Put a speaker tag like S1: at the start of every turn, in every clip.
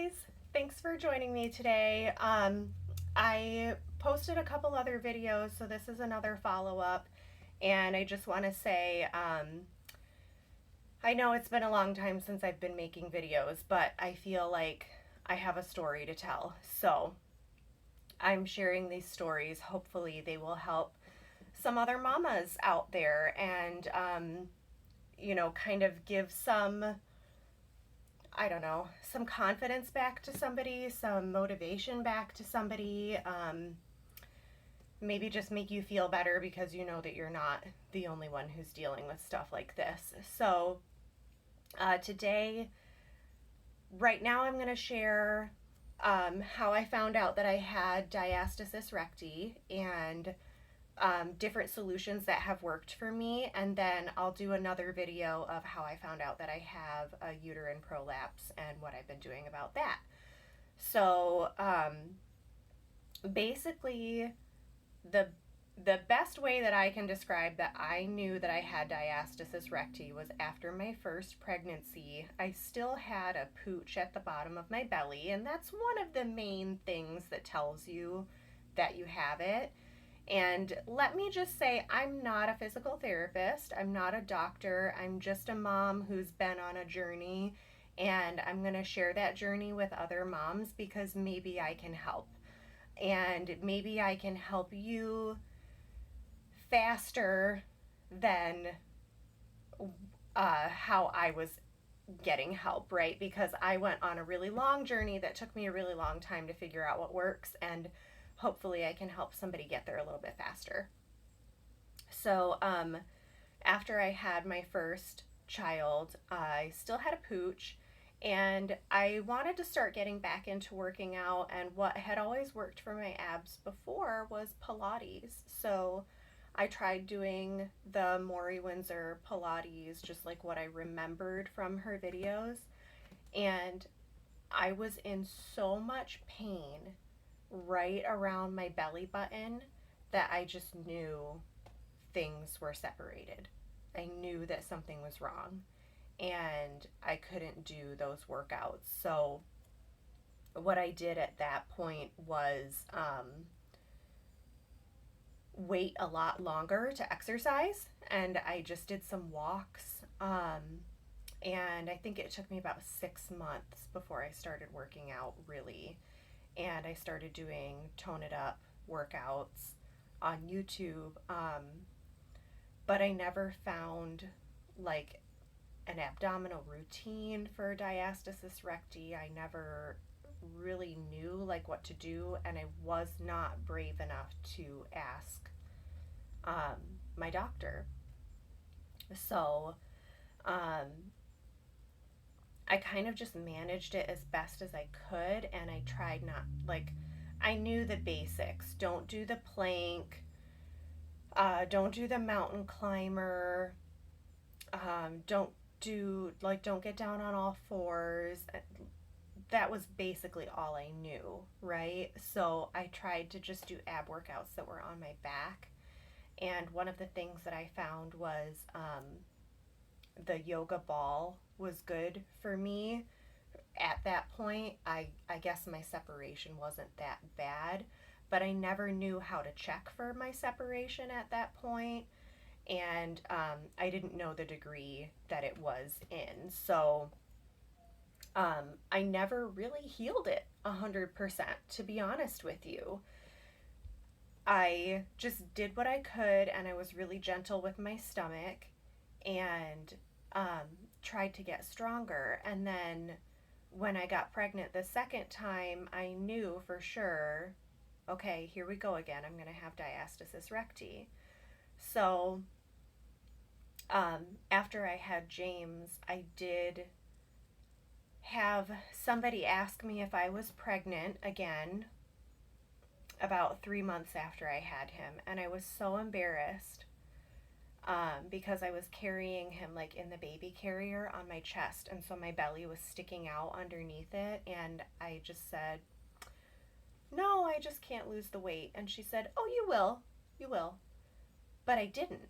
S1: guys, thanks for joining me today. I posted a couple other videos, so this is another follow-up, and I just want to say I know it's been a long time since I've been making videos, but I feel like I have a story to tell. So I'm sharing these stories. Hopefully they will help some other mamas out there and kind of give some, I don't know, some confidence back to somebody, some motivation back to somebody, maybe just make you feel better because you know that you're not the only one who's dealing with stuff like this. So today, right now, I'm going to share how I found out that I had diastasis recti and different solutions that have worked for me, and then I'll do another video of how I found out that I have a uterine prolapse and what I've been doing about that. So basically, the best way that I can describe that I knew that I had diastasis recti was after my first pregnancy. I still had a pooch at the bottom of my belly, and that's one of the main things that tells you that you have it. And let me just say, I'm not a physical therapist. I'm not a doctor. I'm just a mom who's been on a journey, and I'm going to share that journey with other moms because maybe I can help. And maybe I can help you faster than how I was getting help, right? Because I went on a really long journey that took me a really long time to figure out what works, and hopefully I can help somebody get there a little bit faster. So after I had my first child, I still had a pooch, and I wanted to start getting back into working out, and what had always worked for my abs before was Pilates. So I tried doing the Maury Windsor Pilates, just like what I remembered from her videos, and I was in so much pain right around my belly button that I just knew things were separated. I knew that something was wrong and I couldn't do those workouts. So what I did at that point was wait a lot longer to exercise, and I just did some walks. And I think it took me about 6 months before I started working out really. And I started doing tone it up workouts on YouTube. But I never found like an abdominal routine for diastasis recti. I never really knew like what to do, and I was not brave enough to ask my doctor. So I kind of just managed it as best as I could, and I tried not, like, I knew the basics. Don't do the plank, don't do the mountain climber, don't get down on all fours. That was basically all I knew, right? So I tried to just do ab workouts that were on my back, and one of the things that I found was the yoga ball was good for me at that point. I guess my separation wasn't that bad, but I never knew how to check for my separation at that point, and I didn't know the degree that it was in. So I never really healed it 100%, to be honest with you. I just did what I could, and I was really gentle with my stomach, and tried to get stronger. And then when I got pregnant the second time, I knew for sure, okay, here we go again. I'm going to have diastasis recti. So after I had James, I did have somebody ask me if I was pregnant again about 3 months after I had him, and I was so embarrassed because I was carrying him like in the baby carrier on my chest, and so my belly was sticking out underneath it, and I just said, no, I just can't lose the weight. And she said, oh, you will. But I didn't,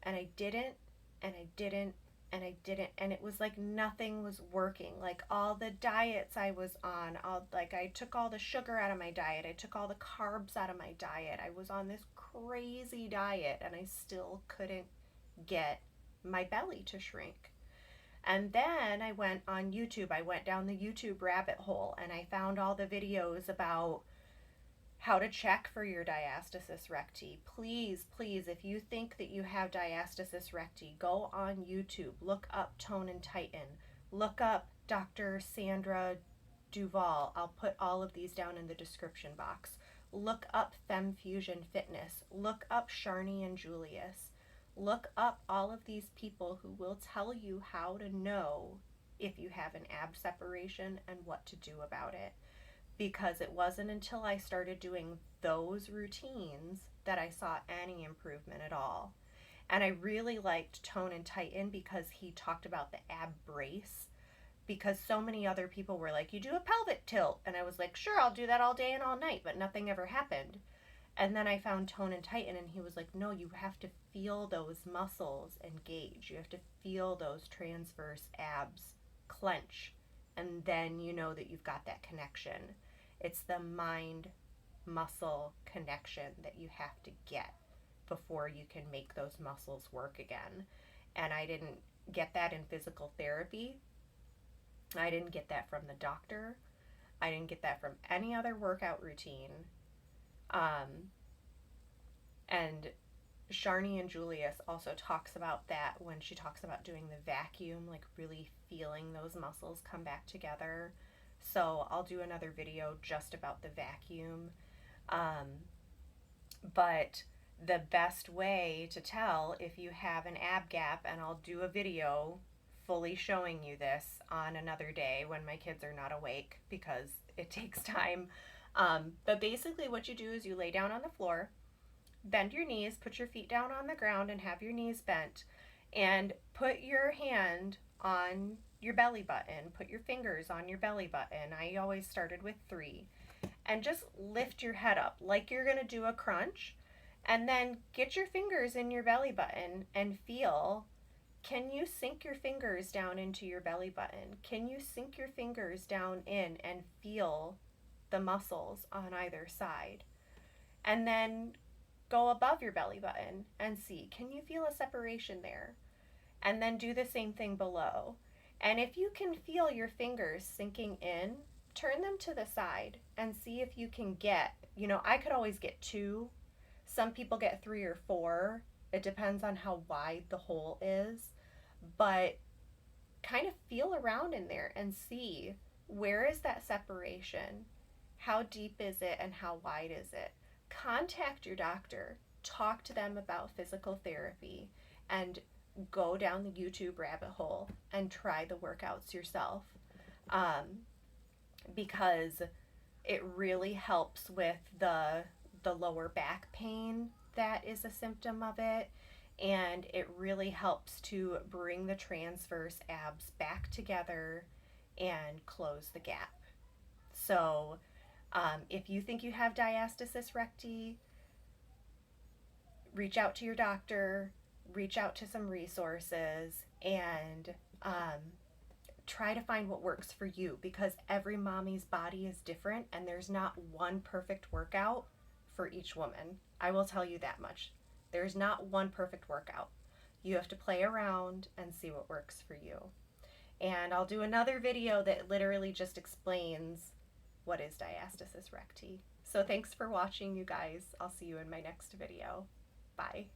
S1: and I didn't, and I didn't, and I didn't, and it was like nothing was working. Like all the diets I was on, I took all the sugar out of my diet, I took all the carbs out of my diet. I was on this crazy diet and I still couldn't get my belly to shrink. And then I went on YouTube. I went down the YouTube rabbit hole and I found all the videos about how to check for your diastasis recti. Please, please, if you think that you have diastasis recti, go on YouTube, look up Tone and Tighten, look up Dr. Sandra Duval. I'll put all of these down in the description box. Look up Fem Fusion Fitness, look up Sharni and Julius. Look up all of these people who will tell you how to know if you have an ab separation and what to do about it. Because it wasn't until I started doing those routines that I saw any improvement at all. And I really liked Tone and Tighten because he talked about the ab brace. Because so many other people were like, you do a pelvic tilt. And I was like, sure, I'll do that all day and all night, but nothing ever happened. And then I found Tone and Tighten, and he was like, no, you have to feel those muscles engage. You have to feel those transverse abs clench. And then you know that you've got that connection. It's the mind muscle connection that you have to get before you can make those muscles work again. And I didn't get that in physical therapy. I didn't get that from the doctor. I didn't get that from any other workout routine. And Sharni and Julius also talks about that when she talks about doing the vacuum, like really feeling those muscles come back together. So I'll do another video just about the vacuum. But the best way to tell if you have an ab gap, and I'll do a video fully showing you this on another day when my kids are not awake because it takes time. But basically what you do is you lay down on the floor, bend your knees, put your feet down on the ground and have your knees bent, and put your hand on your belly button, put your fingers on your belly button. I always started with 3. And just lift your head up like you're going to do a crunch, and then get your fingers in your belly button and feel, can you sink your fingers down into your belly button? Can you sink your fingers down in and feel the muscles on either side? And then go above your belly button and see, can you feel a separation there? And then do the same thing below. And if you can feel your fingers sinking in, turn them to the side and see if you can get, I could always get 2. Some people get 3 or 4. It depends on how wide the hole is. But kind of feel around in there and see, where is that separation? How deep is it and how wide is it? Contact your doctor. Talk to them about physical therapy and go down the YouTube rabbit hole and try the workouts yourself. Because it really helps with the lower back pain that is a symptom of it, and it really helps to bring the transverse abs back together and close the gap. So if you think you have diastasis recti, reach out to your doctor, reach out to some resources, and try to find what works for you, because every mommy's body is different and there's not one perfect workout for each woman. I will tell you that much. There's not one perfect workout. You have to play around and see what works for you. And I'll do another video that literally just explains what is diastasis recti. So thanks for watching, you guys. I'll see you in my next video. Bye.